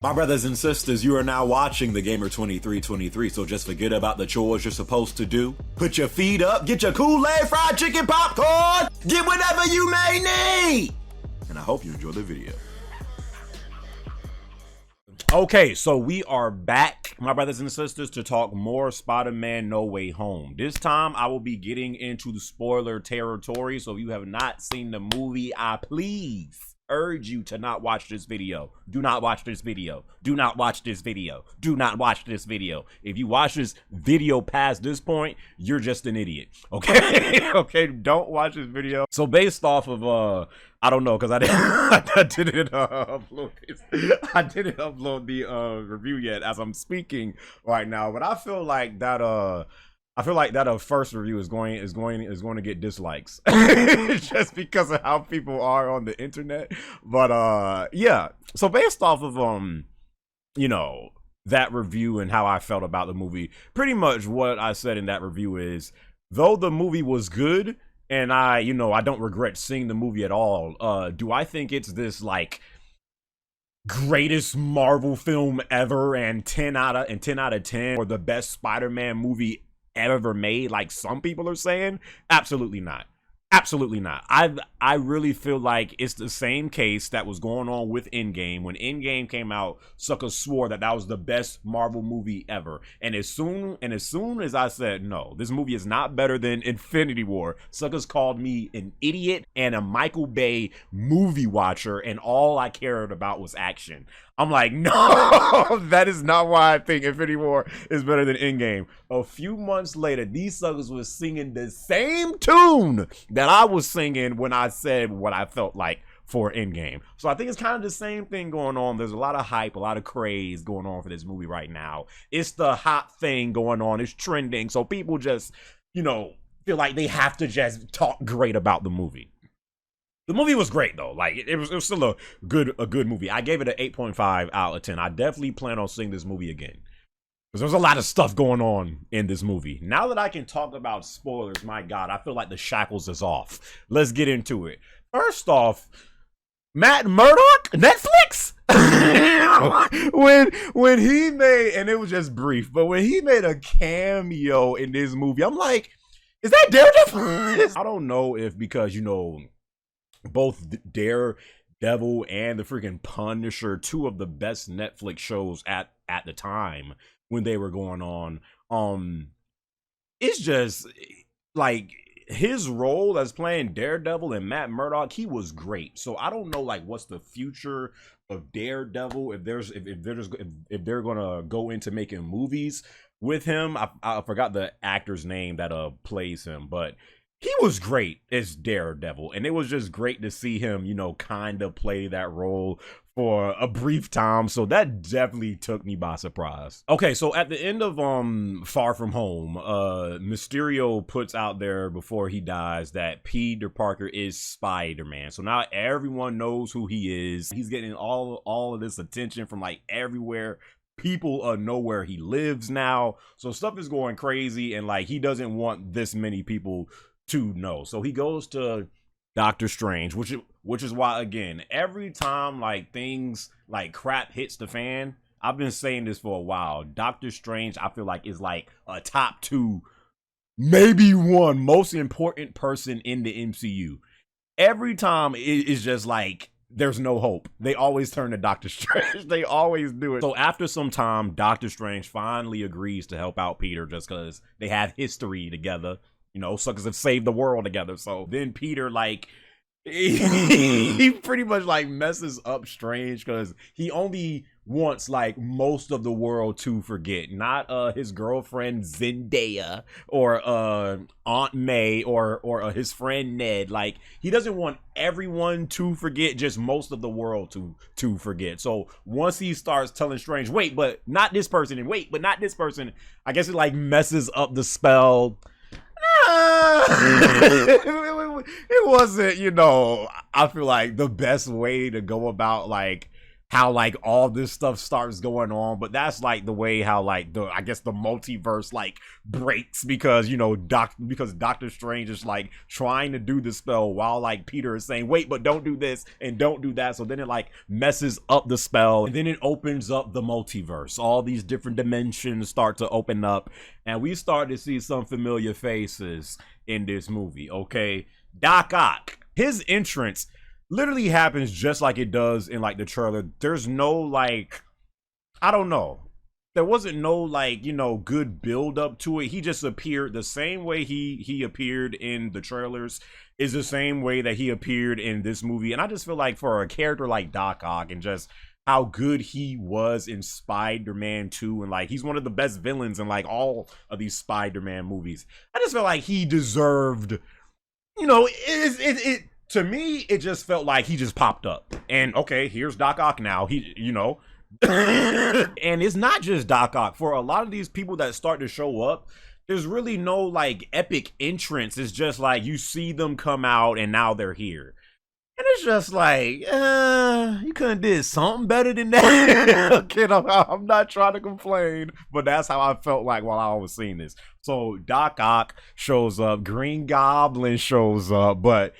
My brothers and sisters, you are now watching the Gamer 2323, so just forget about the chores you're supposed to do. Put your feet up, get your Kool-Aid, fried chicken, popcorn, get whatever you may need! And I hope you enjoy the video. Okay, so we are back, my brothers and sisters, to talk more Spider-Man No Way Home. This time, I will be getting into the spoiler territory, so if you have not seen the movie, I please urge you to not watch this video. Do not watch this video. Do not watch this video. Do not watch this video. If you watch this video past this point, you're just an idiot. Okay? Okay, don't watch this video. So based off of I don't know, because I didn't upload this. I didn't upload the review yet as I'm speaking right now, but I feel like that first review is going to get dislikes just because of how people are on the internet. But yeah. So based off of you know, that review and how I felt about the movie, pretty much what I said in that review is, though the movie was good and I don't regret seeing the movie at all, do I think it's this like greatest Marvel film ever and 10 out of 10 or the best Spider-Man movie ever made, like some people are saying? Absolutely not. Absolutely not. I really feel like it's the same case that was going on with Endgame. When Endgame came out, suckers swore that was the best Marvel movie ever. And as soon as I said, no, this movie is not better than Infinity War, suckers called me an idiot and a Michael Bay movie watcher, and all I cared about was action. I'm like, no, that is not why I think Infinity War is better than Endgame. A few months later, these suckers were singing the same tune that I was singing when I said what I felt like for Endgame. So I think it's kind of the same thing going on. There's a lot of hype, a lot of craze going on for this movie right now. It's the hot thing going on. It's trending. So people just, feel like they have to just talk great about the movie. The movie was great though. Like it was still a good movie. I gave it an 8.5 out of 10. I definitely plan on seeing this movie again, because there's a lot of stuff going on in this movie. Now that I can talk about spoilers, my God, I feel like the shackles is off. Let's get into it. First off, Matt Murdock, Netflix. when he made, and it was just brief, but when he made a cameo in this movie, I'm like, is that Daredevil? I don't know if because both Daredevil and the freaking Punisher, two of the best Netflix shows at the time when they were going on, it's just like his role as playing Daredevil and Matt Murdock, he was great. So I don't know like what's the future of Daredevil, if they're gonna go into making movies with him. I forgot the actor's name that plays him, but he was great as Daredevil, and it was just great to see him, kind of play that role for a brief time. So that definitely took me by surprise. Okay, so at the end of Far From Home, Mysterio puts out there before he dies that Peter Parker is Spider-Man. So now everyone knows who he is. He's getting all of this attention from like everywhere. People know where he lives now. So stuff is going crazy, and like he doesn't want this many people to know. So he goes to Doctor Strange, which is why, again, every time like things like crap hits the fan, I've been saying this for a while, Doctor Strange I feel like is like a top 2, maybe 1 most important person in the MCU. Every time it's just like there's no hope, they always turn to Doctor Strange. They always do it. So after some time, Doctor Strange finally agrees to help out Peter just because they have history together. Suckers have saved the world together. So then Peter, like, he pretty much like messes up Strange because he only wants like most of the world to forget, not his girlfriend Zendaya or Aunt May or his friend Ned. Like, he doesn't want everyone to forget, just most of the world to forget. So once he starts telling Strange, wait, but not this person, and wait, but not this person, I guess it like messes up the spell. It wasn't, I feel like the best way to go about like how like all this stuff starts going on, but that's like the way how like the I guess the multiverse like breaks because because Doctor Strange is like trying to do the spell while like Peter is saying wait but don't do this and don't do that, so then it like messes up the spell and then it opens up the multiverse. All these different dimensions start to open up and we start to see some familiar faces in this movie. Okay, Doc Ock, his entrance literally happens just like it does in like the trailer. There's no like, I don't know, there wasn't no like good build up to it. He just appeared the same way he appeared in the trailers is the same way that he appeared in this movie. And I just feel like for a character like Doc Ock and just how good he was in Spider-Man 2 and like he's one of the best villains in like all of these Spider-Man movies, I just feel like he deserved, to me, it just felt like he just popped up. And okay, here's Doc Ock now. And it's not just Doc Ock. For a lot of these people that start to show up, there's really no like epic entrance. It's just like you see them come out and now they're here. And it's just like, you could have did something better than that. Kid, I'm not trying to complain, but that's how I felt like while I was seeing this. So Doc Ock shows up, Green Goblin shows up, but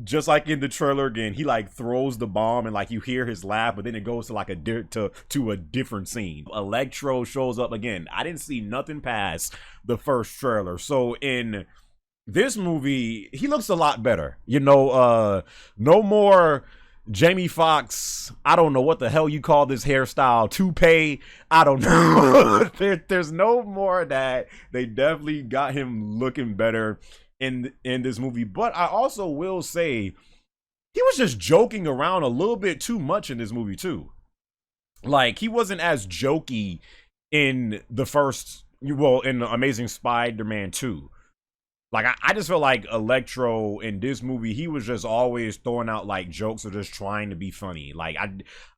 just like in the trailer again, he like throws the bomb and like you hear his laugh, but then it goes to like a different scene. Electro shows up again. I didn't see nothing past the first trailer. So in this movie, he looks a lot better. No more Jamie Foxx, I don't know what the hell you call this hairstyle, toupee, I don't know. There's no more of that. They definitely got him looking better in this movie. But I also will say he was just joking around a little bit too much in this movie too. Like he wasn't as jokey in in Amazing Spider-Man 2. Like I just feel like Electro in this movie, he was just always throwing out like jokes or just trying to be funny. Like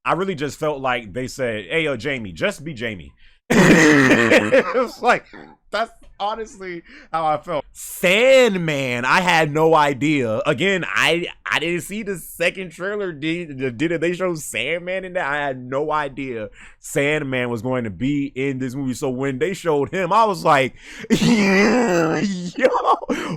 I really just felt like they said, hey Jamie, just be Jamie. It was like, that's honestly how I felt. Sandman, I had no idea. Again, I didn't see the second trailer. Did they show Sandman in that? I had no idea Sandman was going to be in this movie. So when they showed him, I was like, yo,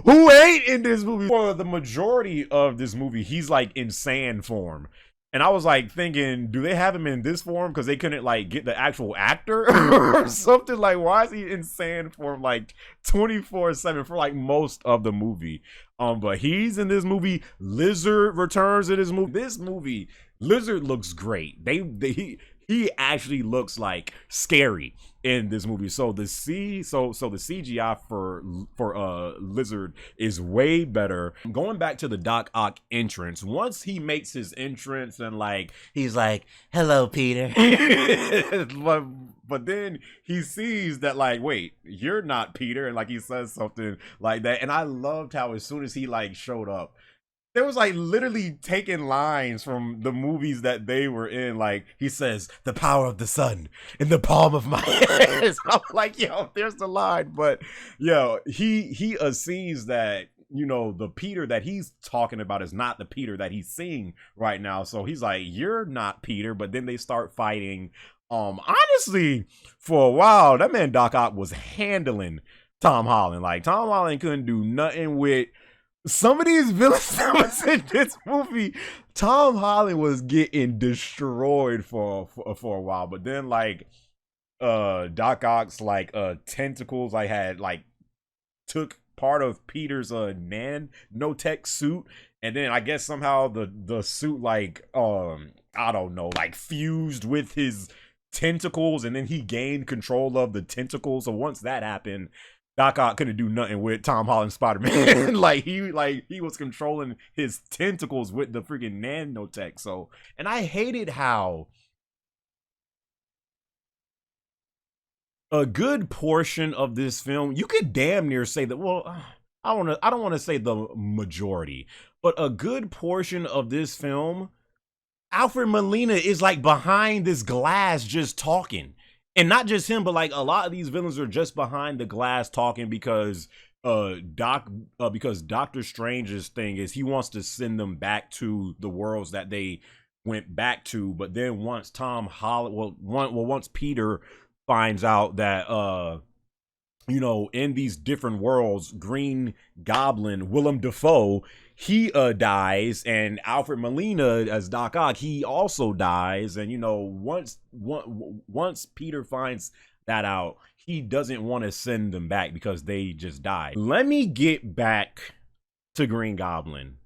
who ain't in this movie? For the majority of this movie, he's like in sand form. And I was like thinking, do they have him in this form because they couldn't like get the actual actor or something? Like, why is he in sand form like 24/7 for like most of the movie? But he's in this movie. Lizard returns in this movie. This movie, Lizard looks great. He actually looks like scary in this movie. So the CGI for Lizard is way better. Going back to the Doc Ock entrance, once he makes his entrance and like he's like, hello Peter. but then he sees that like, wait, you're not Peter, and like he says something like that. And I loved how as soon as he like showed up, there was like literally taking lines from the movies that they were in. Like he says, the power of the sun in the palm of my hand. I'm like, yo, there's the line. But yo, he sees that, the Peter that he's talking about is not the Peter that he's seeing right now. So he's like, you're not Peter. But then they start fighting. Honestly, for a while, that man Doc Ock was handling Tom Holland. Like Tom Holland couldn't do nothing with some of these villains that was in this movie. Tom Holland was getting destroyed for a while, but then like Doc Ock's like tentacles like had like took part of Peter's nanotech suit, and then I guess somehow the suit like I don't know, like fused with his tentacles, and then he gained control of the tentacles. So once that happened, Doc Ock couldn't do nothing with Tom Holland Spider-Man. he was controlling his tentacles with the freaking nanotech. So, and I hated how a good portion of this film, you could damn near say that, well, I don't want to say the majority, but a good portion of this film, Alfred Molina is like behind this glass just talking. And not just him, but like a lot of these villains are just behind the glass talking because Doctor Strange's thing is he wants to send them back to the worlds that they went back to. But then once once Peter finds out that in these different worlds, Green Goblin, Willem Dafoe, he dies, and Alfred Molina as Doc Ock, he also dies. And once Peter finds that out, he doesn't want to send them back because they just died. Let me get back to Green Goblin.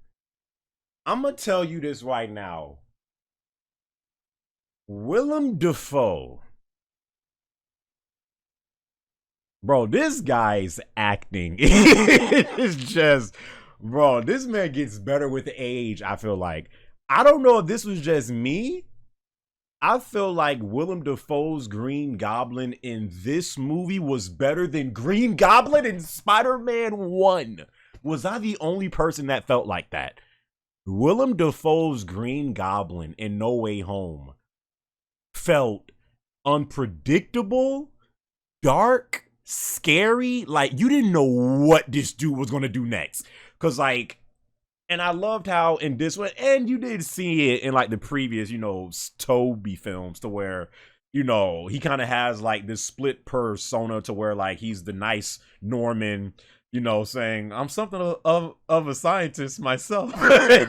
I'm gonna tell you this right now. Willem Dafoe, bro, this guy's acting is just, bro, this man gets better with age, I feel like. I don't know if this was just me. I feel like Willem Dafoe's Green Goblin in this movie was better than Green Goblin in Spider-Man 1. Was I the only person that felt like that? Willem Dafoe's Green Goblin in No Way Home felt unpredictable, dark, scary. Like, you didn't know what this dude was gonna do next. Cause like, and I loved how in this one, and you did see it in like the previous, Toby films, to where, he kind of has like this split persona to where like he's the nice Norman, saying, I'm something of a scientist myself.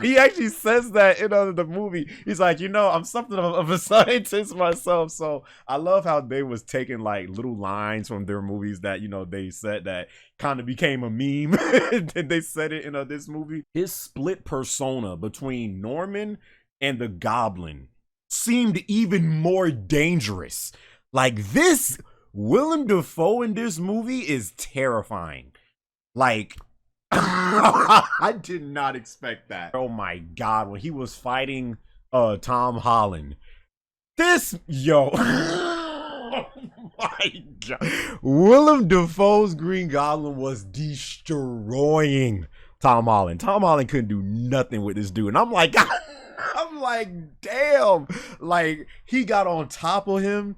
He actually says that in the movie. He's like, I'm something of a scientist myself. So I love how they was taking like little lines from their movies that, they said that kind of became a meme. And they said it in this movie. His split persona between Norman and the Goblin seemed even more dangerous. Like, this Willem Dafoe in this movie is terrifying. Like, I did not expect that. Oh my God, when he was fighting Tom Holland. Oh my God. Willem Dafoe's Green Goblin was destroying Tom Holland. Tom Holland couldn't do nothing with this dude. And I'm like, damn. Like, he got on top of him.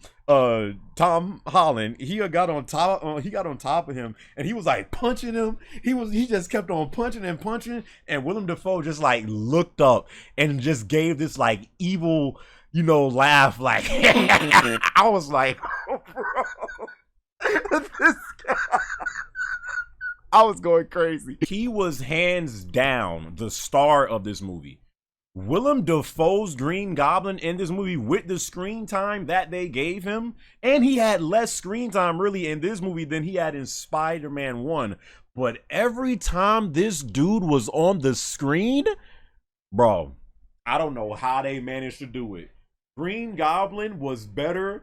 Tom Holland, he got on top of him, and he was like punching him. He just kept on punching and punching, and Willem Dafoe just like looked up and just gave this like evil, laugh. Like, I was like, oh, bro, this guy. I was going crazy. He was hands down the star of this movie. Willem Dafoe's Green Goblin in this movie, with the screen time that they gave him, and he had less screen time really in this movie than he had in Spider-Man 1. But every time this dude was on the screen, bro, I don't know how they managed to do it. Green Goblin was better.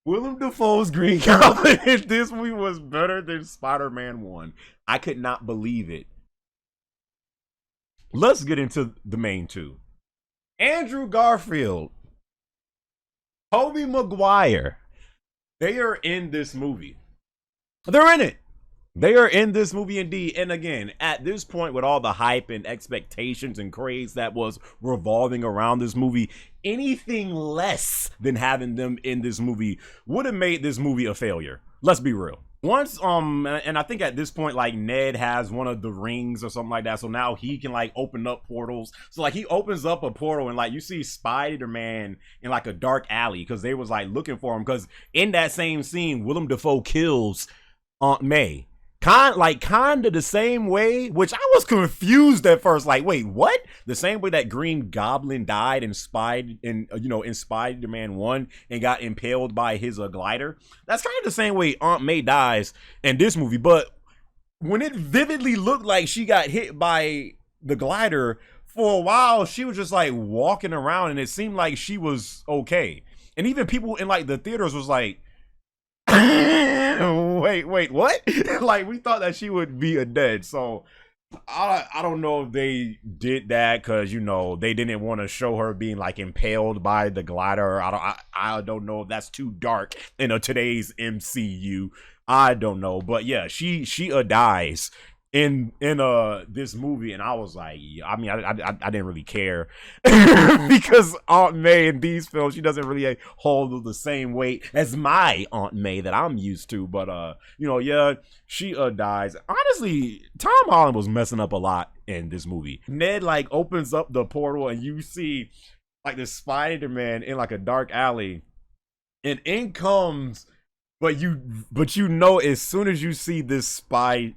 Willem Dafoe's Green Goblin in this movie was better than Spider-Man 1. I could not believe it. Let's get into the main two. Andrew Garfield, Tobey Maguire, they are in this movie. They're in it. They are in this movie indeed. And again, at this point, with all the hype and expectations and craze that was revolving around this movie, anything less than having them in this movie would have made this movie a failure. Let's be real. Once, and I think at this point, like, Ned has one of the rings or something like that, so now he can, like, open up portals. So, like, he opens up a portal, and, like, you see Spider-Man in, like, a dark alley, because they was, like, looking for him, because in that same scene, Willem Dafoe kills Aunt May. Kind of the same way, which I was confused at first. Like, wait, what? The same way that Green Goblin died in Spider-Man 1 and got impaled by his glider. That's kind of the same way Aunt May dies in this movie. But when it vividly looked like she got hit by the glider, for a while she was just like walking around, and it seemed like she was okay. And even people in like the theaters was like, wait, what? Like, we thought that she would be a dead. So I don't know if they did that because, they didn't want to show her being like impaled by the glider. I don't know if that's too dark in today's MCU. I don't know, but yeah, she dies in this movie, and I was like, I mean, I didn't really care because Aunt May in these films, she doesn't really hold the same weight as my Aunt May that I'm used to. But yeah, she dies. Honestly, Tom Holland was messing up a lot in this movie. Ned like opens up the portal, and you see like the Spider-Man in like a dark alley, and in comes, but you know, as soon as you see this Spider-Man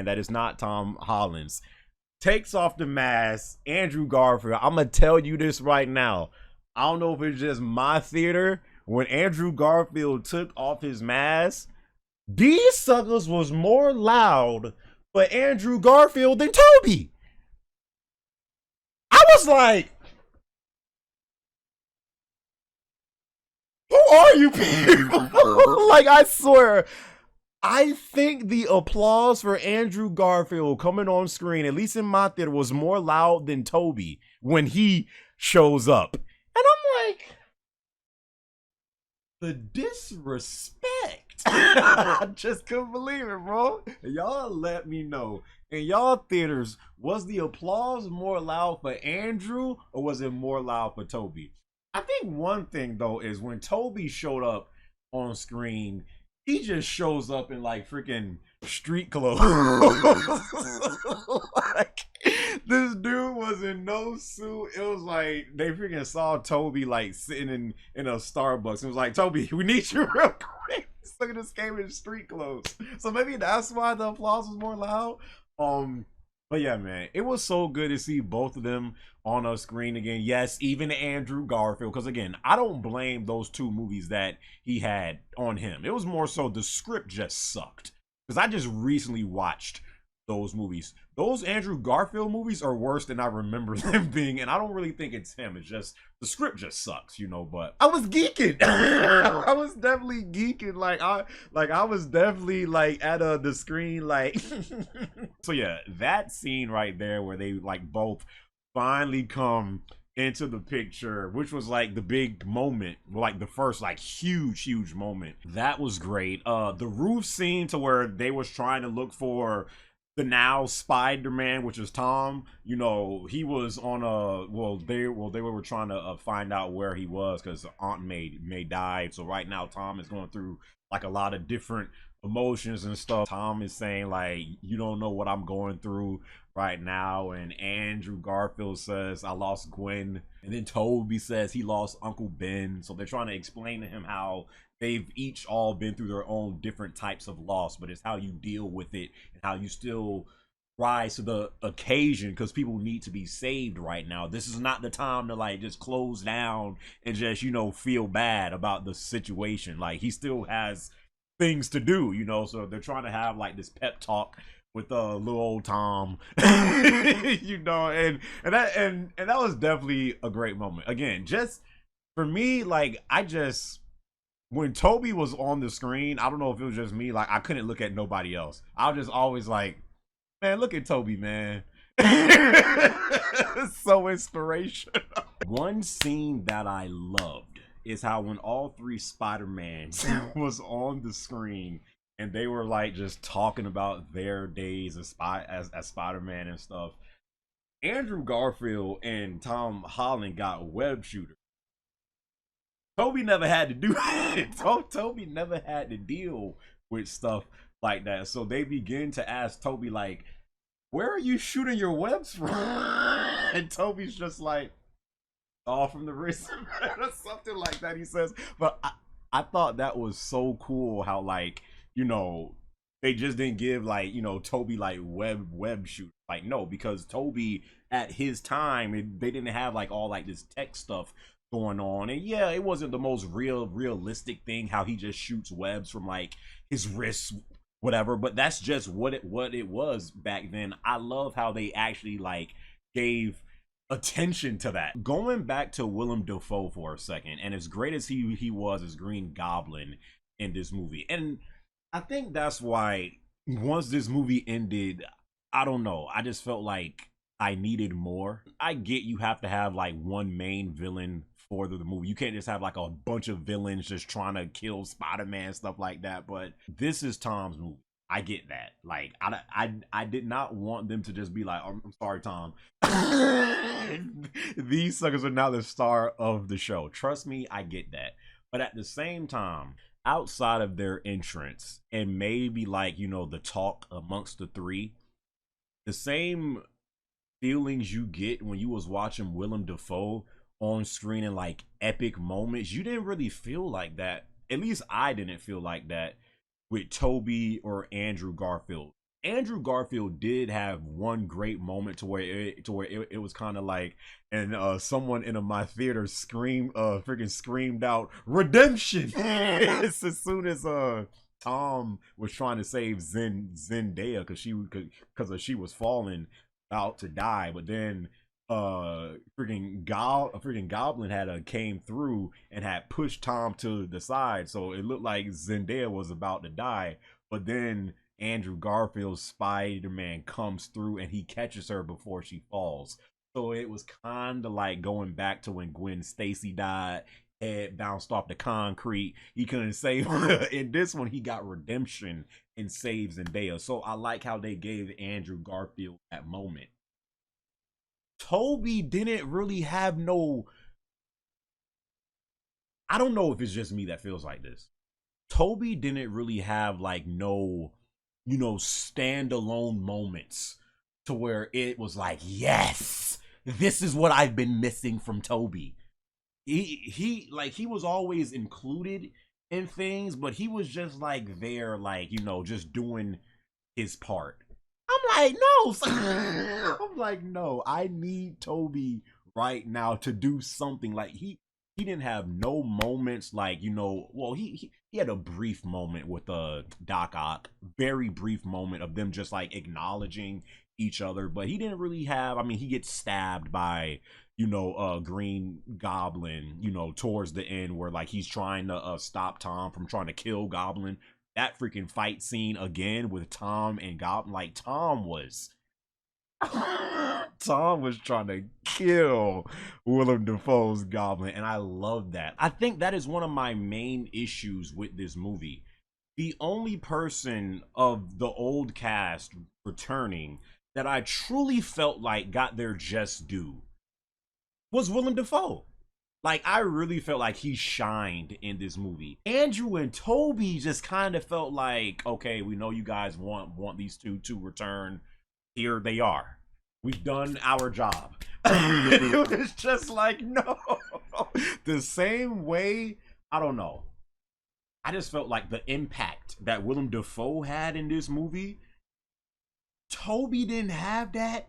that is not Tom Holland's, takes off the mask, Andrew Garfield. I'm gonna tell you this right now. I don't know if it's just my theater. When Andrew Garfield took off his mask, these suckers was more loud for Andrew Garfield than Toby. I was like, who are you people? Like, I swear, I think the applause for Andrew Garfield coming on screen, at least in my theater, was more loud than Toby when he shows up. And I'm like, the disrespect. I just couldn't believe it, bro. Y'all let me know. In y'all theaters, was the applause more loud for Andrew or was it more loud for Toby? I think one thing though is when Toby showed up on screen, he just shows up in like freaking street clothes. Like, this dude was in no suit. It was like they freaking saw Toby like sitting in a Starbucks. It was like, Toby, we need you real quick. Look at this game in street clothes. So maybe that's why the applause was more loud. But yeah, man, it was so good to see both of them on a screen again. Yes, even Andrew Garfield, because again, I don't blame those two movies that he had on him. It was more so the script just sucked. Because I just recently watched those movies. Those Andrew Garfield movies are worse than I remember them being, and I don't really think it's him. It's just the script just sucks, you know. But I was geeking. I was definitely geeking. I was definitely like at the screen, like. So yeah, that scene right there where they like both finally come into the picture, which was like the big moment, like the first like huge moment. That was great. The roof scene to where they was trying to look for the now Spider-Man, which is Tom. You know, he was on they were trying to find out where he was because Aunt May died. So right now Tom is going through like a lot of different emotions and stuff. Tom is saying like, you don't know what I'm going through right now, and Andrew Garfield says, I lost Gwen, and then Toby says he lost Uncle Ben. So they're trying to explain to him how they've each all been through their own different types of loss, but it's how you deal with it and how you still rise to the occasion, because people need to be saved right now. This is not the time to like just close down and just, you know, feel bad about the situation. Like, he still has things to do, you know. So they're trying to have like this pep talk with little old Tom. You know, and that was definitely a great moment. Again, just for me, like, when Toby was on the screen, I don't know if it was just me, like I couldn't look at nobody else. I was just always like, man, look at Toby, man. So inspirational. One scene that I loved is how when all three Spider-Mans was on the screen and they were like just talking about their days as Spider-Man and stuff, Andrew Garfield and Tom Holland got web shooters. Toby never had to do it. Toby never had to deal with stuff like that. So they begin to ask Toby like, where are you shooting your webs from? And Toby's just like, all from the wrist or something like that, he says. But I thought that was so cool how, like, you know, they just didn't give like, you know, Toby like web shoot. Like, no, because Toby at his time, they didn't have like all like this tech stuff going on. And yeah, it wasn't the most realistic thing how he just shoots webs from like his wrists, whatever, but that's just what it was back then. I love how they actually like gave attention to that. Going back to Willem Dafoe for a second, and as great as he was as Green Goblin in this movie, and I think that's why once this movie ended, I don't know, I just felt like I needed more. I get you have to have like one main villain for the movie. You can't just have like a bunch of villains just trying to kill Spider-Man, stuff like that. But this is Tom's movie. I get that. Like, I did not want them to just be like, I'm sorry, Tom. These suckers are now the star of the show. Trust me, I get that. But at the same time, outside of their entrance and maybe like, you know, the talk amongst the three, the same feelings you get when you was watching Willem Dafoe on screen in like epic moments, you didn't really feel like that. At least I didn't feel like that with Toby or Andrew Garfield. Andrew Garfield did have one great moment to where it was kind of like, and someone in my theater freaking screamed out redemption as soon as Tom was trying to save Zendaya because she was falling out to die, but then a freaking goblin had came through and had pushed Tom to the side, so it looked like Zendaya was about to die, but then Andrew Garfield's Spider-Man comes through and he catches her before she falls. So it was kind of like going back to when Gwen Stacy died, head bounced off the concrete. He couldn't save her. In this one, he got redemption and saves Zendaya. So I like how they gave Andrew Garfield that moment. Toby didn't really have no. I don't know if it's just me that feels like this. Toby didn't really have like no, standalone moments to where it was like, yes, this is what I've been missing from Toby. He was always included in things, but he was just like there, like, just doing his part. I'm like, no. I'm like, no, I need Toby right now to do something. Like he didn't have no moments like, well, he had a brief moment with Doc Ock, very brief moment of them just like acknowledging each other, but he didn't really have, I mean, he gets stabbed by Green Goblin, towards the end where like he's trying to stop Tom from trying to kill Goblin. That freaking fight scene again with Tom and Goblin, like Tom was Tom was trying to kill Willem Dafoe's Goblin, and I love that. I think that is one of my main issues with this movie. The only person of the old cast returning that I truly felt like got their just due was Willem Dafoe. Like, I really felt like he shined in this movie. Andrew and Toby just kind of felt like, okay, we know you guys want these two to return. Here they are. We've done our job. It's just like, no. The same way, I don't know. I just felt like the impact that Willem Dafoe had in this movie, Toby didn't have that.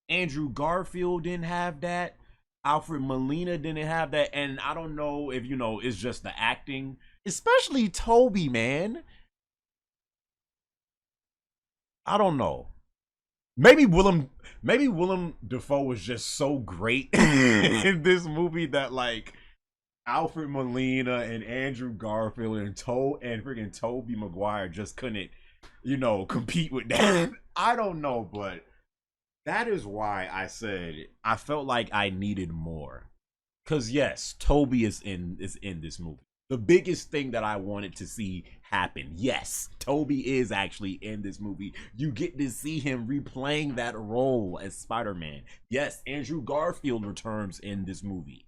Andrew Garfield didn't have that. Alfred Molina didn't have that. And I don't know if, it's just the acting. Especially Toby, man. I don't know. Maybe Willem Dafoe was just so great in this movie that like Alfred Molina and Andrew Garfield and freaking Tobey Maguire just couldn't, compete with that. I don't know, but that is why I said I felt like I needed more. Cause yes, Toby is in this movie. The biggest thing that I wanted to see happen. Yes, Toby is actually in this movie. You get to see him replaying that role as Spider-Man. Yes, Andrew Garfield returns in this movie.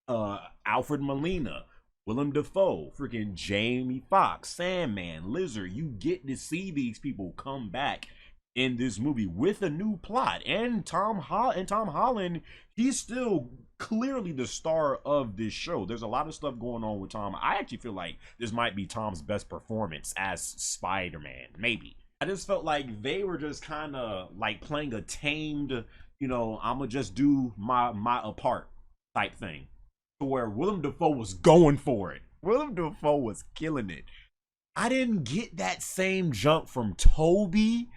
Alfred Molina, Willem Dafoe, freaking Jamie Foxx, Sandman, Lizard. You get to see these people come back in this movie with a new plot. And Tom Holland, he's still clearly the star of this show. There's a lot of stuff going on with Tom. I actually feel like this might be Tom's best performance as Spider-Man. Maybe. I just felt like they were just kind of like playing a tamed, I'ma just do my part type thing. To where Willem Dafoe was going for it. Willem Dafoe was killing it. I didn't get that same jump from Toby.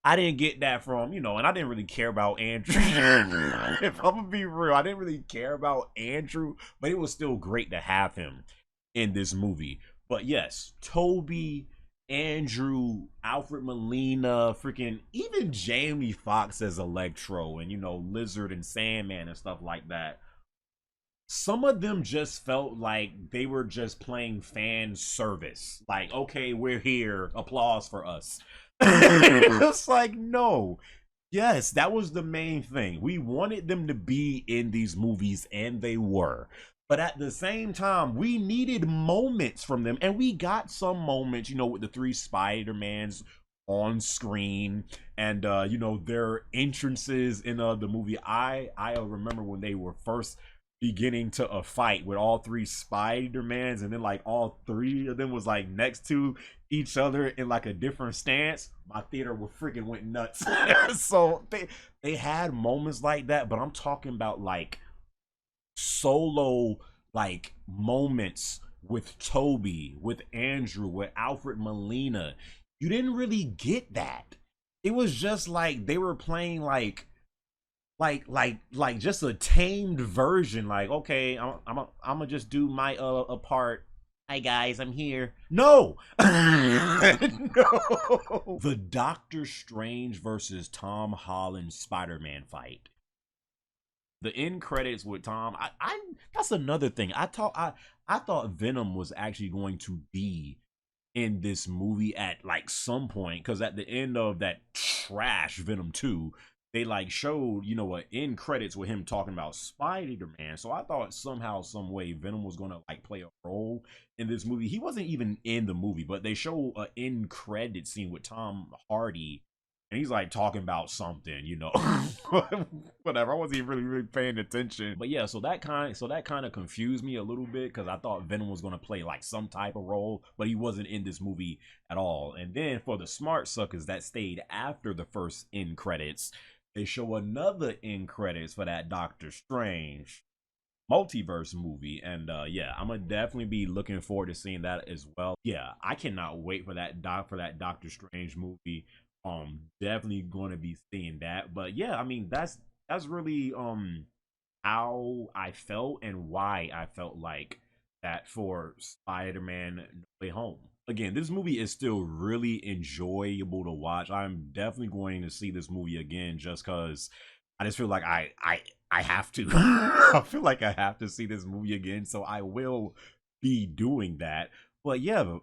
I didn't get that from, and I didn't really care about Andrew. If I'm gonna be real, I didn't really care about Andrew, but it was still great to have him in this movie. But yes, Toby, Andrew, Alfred Molina, freaking even Jamie Foxx as Electro, and Lizard and Sandman and stuff like that. Some of them just felt like they were just playing fan service. Like, okay, we're here, applause for us. It's like, no. Yes, that was the main thing. We wanted them to be in these movies, and they were. But at the same time, we needed moments from them, and we got some moments, with the three Spider-Mans. on screen, and you know, their entrances in the movie. I remember when they were first beginning to a fight with all three Spider-Mans, and then like all three of them was like next to each other in like a different stance. My theater was freaking went nuts. So they had moments like that, but I'm talking about like solo like moments with Toby, with Andrew, with Alfred Molina. You didn't really get that. It was just like they were playing like just a tamed version. Like, okay, I'm gonna just do my a part. Hi guys, I'm here. No, no. The Doctor Strange versus Tom Holland Spider-Man fight. The end credits with Tom. I that's another thing. I thought Venom was actually going to be in this movie at like some point, because at the end of that trash Venom 2, they like showed, you know, an end credits with him talking about Spider-Man. So I thought somehow, some way Venom was gonna like play a role in this movie. He wasn't even in the movie, but they show an end credit scene with Tom Hardy, and he's like talking about something, you know. Whatever. I wasn't even really paying attention. But yeah, so that kind of confused me a little bit, because I thought Venom was gonna play like some type of role, but he wasn't in this movie at all. And then for the smart suckers that stayed after the first end credits, they show another end credits for that Doctor Strange multiverse movie. And yeah, I'm gonna definitely be looking forward to seeing that as well. Yeah, I cannot wait for that Doctor Strange movie. Definitely going to be seeing that. But yeah, I mean, that's really how I felt and why I felt like that for Spider-Man No Way Home. Again, this movie is still really enjoyable to watch. I'm definitely going to see this movie again, just because I just feel like I have to. I feel like I have to see this movie again, so I will be doing that. But yeah,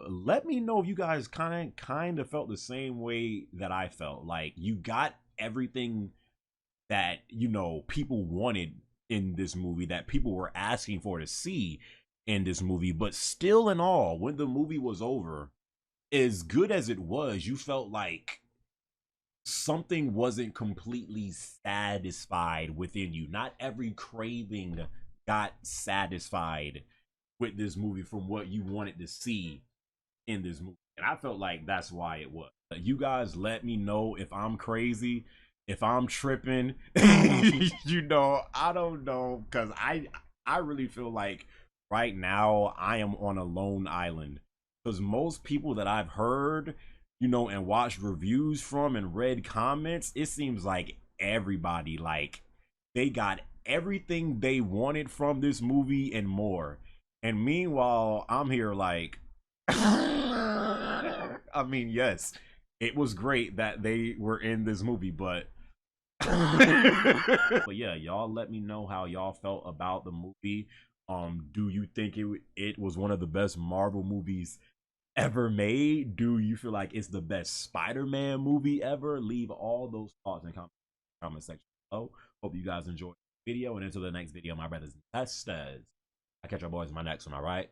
let me know if you guys kind of felt the same way that I felt. Like, you got everything that, you know, people wanted in this movie, that people were asking for to see in this movie. But still, in all, when the movie was over, as good as it was, you felt like something wasn't completely satisfied within you. Not every craving got satisfied with this movie from what you wanted to see in this movie. And I felt like that's why it was. You guys let me know if I'm crazy, if I'm tripping. You know, I don't know, because I really feel like right now I am on a lone island. Because most people that I've heard, you know, and watched reviews from and read comments, it seems like everybody, like, they got everything they wanted from this movie and more. And meanwhile, I'm here like, I mean, yes, it was great that they were in this movie, but but yeah, y'all let me know how y'all felt about the movie. Do you think it was one of the best Marvel movies ever made? Do you feel like it's the best Spider-Man movie ever? Leave all those thoughts in the comment section below. Hope you guys enjoyed the video, and until the next video, my brothers and sisters, I catch y'all boys in my next one. All right.